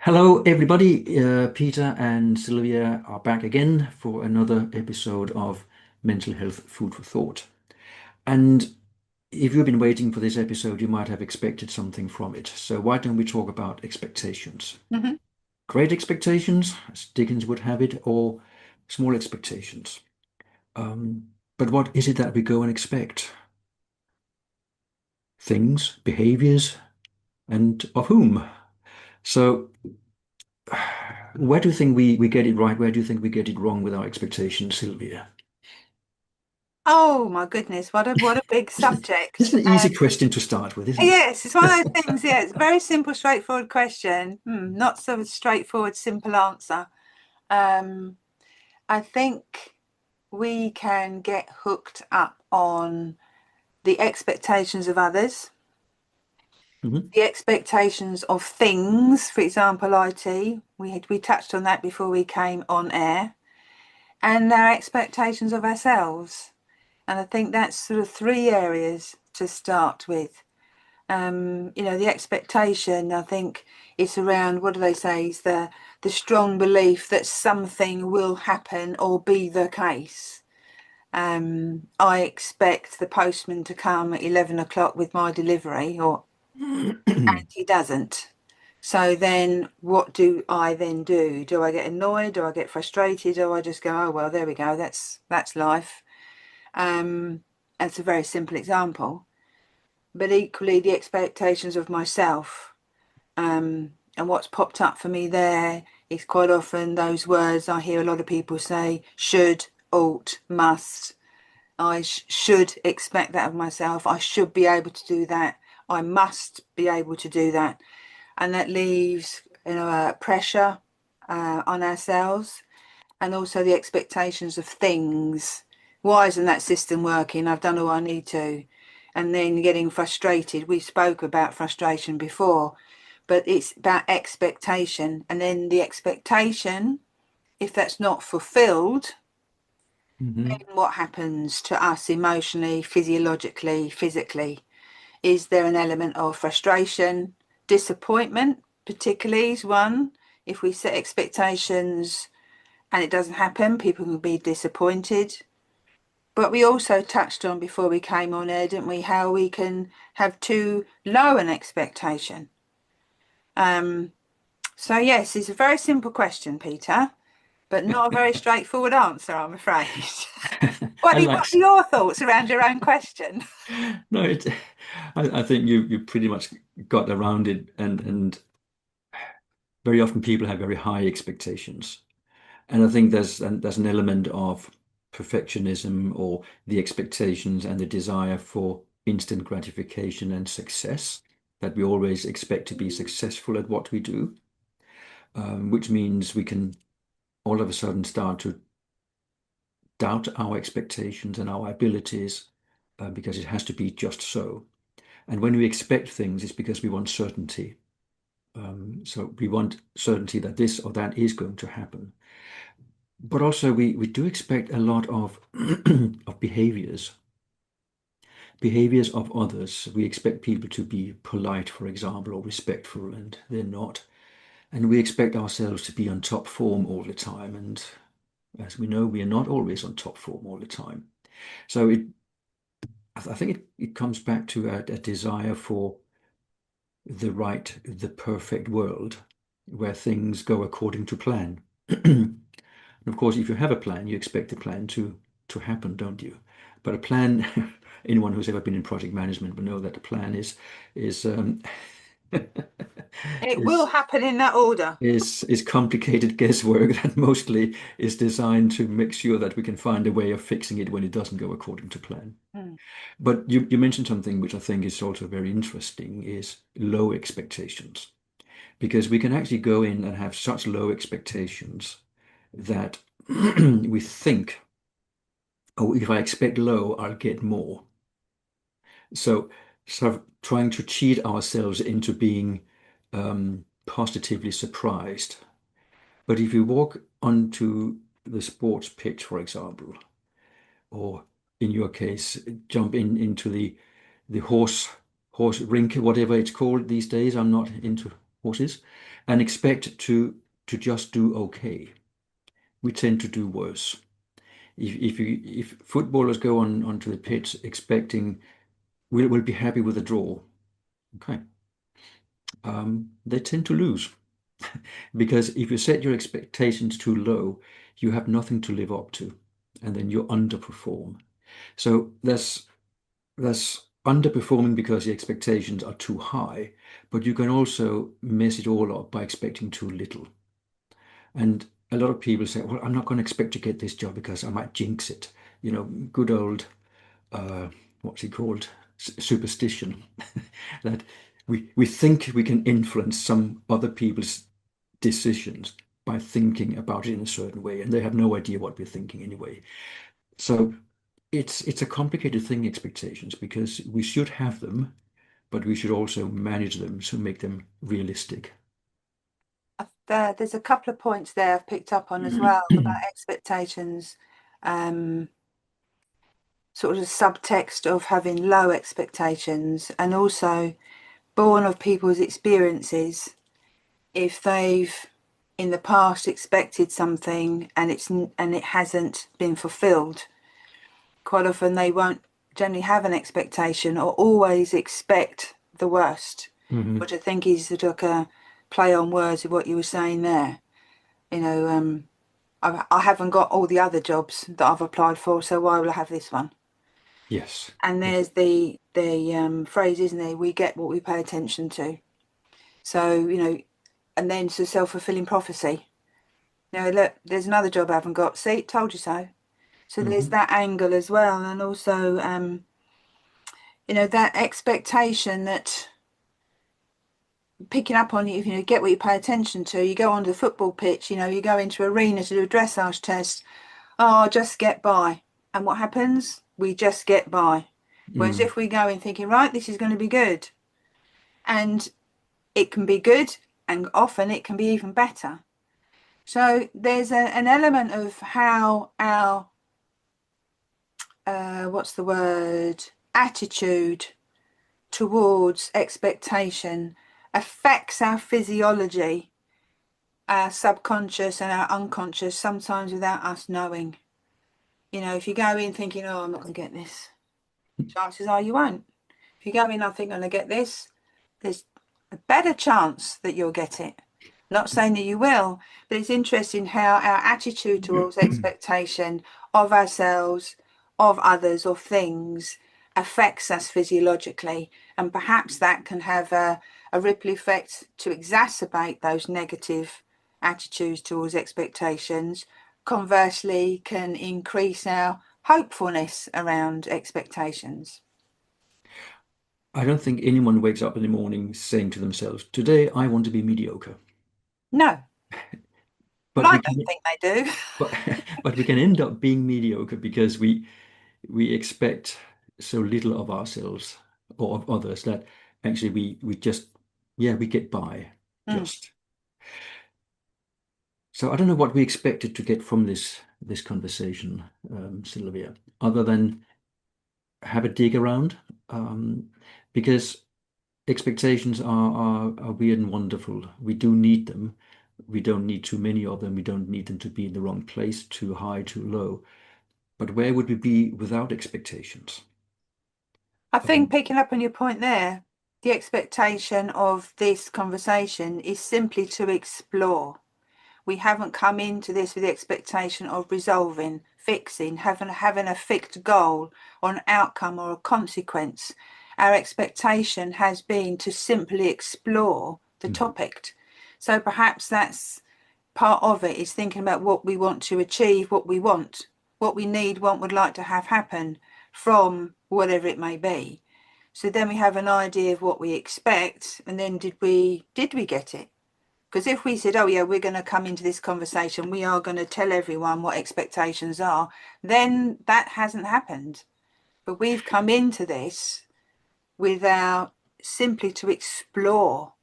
Hello, everybody. Peter and Sylvia are back again for another episode of Mental Health Food for Thought. And if you've been waiting for this episode, you might have expected something from it. So why don't we talk about expectations? Mhm. Great expectations, as Dickens would have it, or small expectations. But what is it that we go and expect? Things, behaviors, and of whom? So where do you think we get it right? Where do you think we get it wrong with our expectations, Sylvia? Oh my goodness, what a big It's subject. an easy question to start with, isn't it? Yes, it's one of those things. Yeah, it's a very simple, straightforward question. Not so straightforward, simple answer. Um, I think we can get hooked up on the expectations of others, Hmm. the expectations of things. For example, IT. We touched on that before we came on air, and our expectations of ourselves. And I think that's sort of three areas to start with. The expectation, I think it's around, what do they say, is the strong belief that something will happen or be the case. I expect the postman to come at 11 o'clock with my delivery, or and he doesn't. So then what do I then do? Do I get annoyed? Do I get frustrated? Do I just go, oh well, there we go, that's life. Um, that's a very simple example. But equally the expectations of myself. And what's popped up for me there is quite often those words I hear a lot of people say: should, ought, must. I should expect that of myself. I should be able to do that. I must be able to do that. And that leaves, pressure on ourselves, and also the expectations of things. Why isn't that system working? I've done all I need to. And then getting frustrated. We spoke about frustration before, but it's about expectation. And then the expectation, if that's not fulfilled, Hmm. then what happens to us emotionally, physiologically, physically? Is there an element of frustration, disappointment, particularly is one? If we set expectations and it doesn't happen, people can be disappointed. But we also touched on before we came on air, didn't we, how we can have too low an expectation. Um, so yes, it's a very simple question, Peter, but not a very straightforward answer, I'm afraid. I What like. are your thoughts around your own question? No, I think you pretty much got around it, and very often people have very high expectations, and I think there's an element of perfectionism or the expectations and the desire for instant gratification and success, that we always expect to be successful at what we do, which means we can all of a sudden start to doubt our expectations and our abilities, because it has to be just so. And when we expect things, it's because we want certainty. So we want certainty that this or that is going to happen. But also we do expect a lot of of behaviors of others. We expect people to be polite, for example, or respectful, and they're not. And we expect ourselves to be on top form all the time. And as we know, we are not always on top form all the time. So I think it comes back to a desire for the perfect world where things go according to plan. And of course, if you have a plan, you expect the plan to happen, don't you? But a plan, anyone who's ever been in project management will know that a plan is It will is happen in that order. is complicated guesswork that mostly is designed to make sure that we can find a way of fixing it when it doesn't go according to plan. Mm. But you mentioned something which I think is also very interesting, is low expectations. Because we can actually go in and have such low expectations that we think, oh, if I expect low, I'll get more. So sort of trying to cheat ourselves into being positively surprised. But if you walk onto the sports pitch, for example, or in your case, jump into the horse rink, whatever it's called these days. I'm not into horses, and expect to just do okay. We tend to do worse. If footballers go on onto the pitch expecting we'll be happy with a draw, okay, they tend to lose because if you set your expectations too low, you have nothing to live up to, and then you underperform. So that's underperforming because the expectations are too high, but you can also mess it all up by expecting too little. And a lot of people say, well, I'm not going to expect to get this job because I might jinx it. Good old, uh, what's he called? Superstition. That we think we can influence some other people's decisions by thinking about it in a certain way, and they have no idea what we're thinking anyway. So it's a complicated thing, expectations, because we should have them, but we should also manage them to make them realistic. There's a couple of points there I've picked up on as well about expectations, um, sort of the subtext of having low expectations, and also born of people's experiences. If they've in the past expected something and it hasn't been fulfilled, quite often they won't generally have an expectation or always expect the worst, Hmm. which I think is sort of like a play on words of what you were saying there. You know, I haven't got all the other jobs that I've applied for, so why will I have this one? Yes. And Yes. there's the phrase, isn't there? We get what we pay attention to. So, and then it's a self-fulfilling prophecy. Look, there's another job I haven't got. See, told you so. So there's Hmm. that angle as well, and also, that expectation that picking up on you get what you pay attention to. You go onto the football pitch, you go into arena to do a dressage test. Oh, just get by. And what happens? We just get by. Whereas Mm. if we go in thinking, right, this is going to be good, and it can be good, and often it can be even better. So there's an element of how our, what's the word, attitude towards expectation affects our physiology, our subconscious and our unconscious, sometimes without us knowing. If you go in thinking, oh, I'm not going to get this, chances are you won't. If you go in, I think I'm going to get this, there's a better chance that you'll get it. Not saying that you will, but it's interesting how our attitude towards expectation of ourselves, of others, of things affects us physiologically. And perhaps that can have a ripple effect to exacerbate those negative attitudes towards expectations. Conversely, can increase our hopefulness around expectations. I don't think anyone wakes up in the morning saying to themselves, "Today I want to be mediocre." No, well, But I we don't can, think they do. but but we can end up being mediocre because we expect so little of ourselves or of others that actually we just yeah we get by Mm. just. So I don't know what we expected to get from this conversation, Sylvia, other than have a dig around, because expectations are weird and wonderful. We do need them. We don't need too many of them. We don't need them to be in the wrong place, too high, too low. But where would we be without expectations? I think Um, picking up on your point there, the expectation of this conversation is simply to explore. We haven't come into this with the expectation of resolving, fixing, having a fixed goal or an outcome or a consequence. Our expectation has been to simply explore the mhm. topic. So perhaps that's part of it, is thinking about what we want to achieve, what we want, what we need, what would like to have happen from whatever it may be. So then we have an idea of what we expect, and then did we get it? Because if we said, oh yeah, we're going to come into this conversation, we are going to tell everyone what expectations are, then that hasn't happened. But we've come into this without simply to explore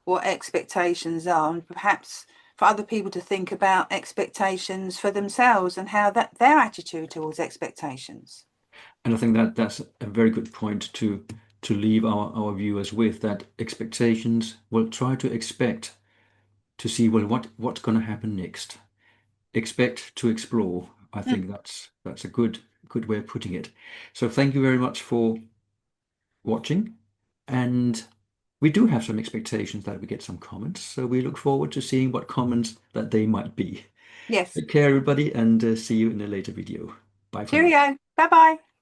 what expectations are, and perhaps for other people to think about expectations for themselves and how that their attitude towards expectations. And I think that that's a very good point to leave our viewers with, that expectations, well, try to expect to see, well, what's going to happen next. Expect to explore. I Mm. think that's a good way of putting it. So thank you very much for watching, and we do have some expectations that we get some comments, so we look forward to seeing what comments that they might be. Yes. Take care, everybody, and see you in a later video. Bye for now. Cheerio. Bye bye.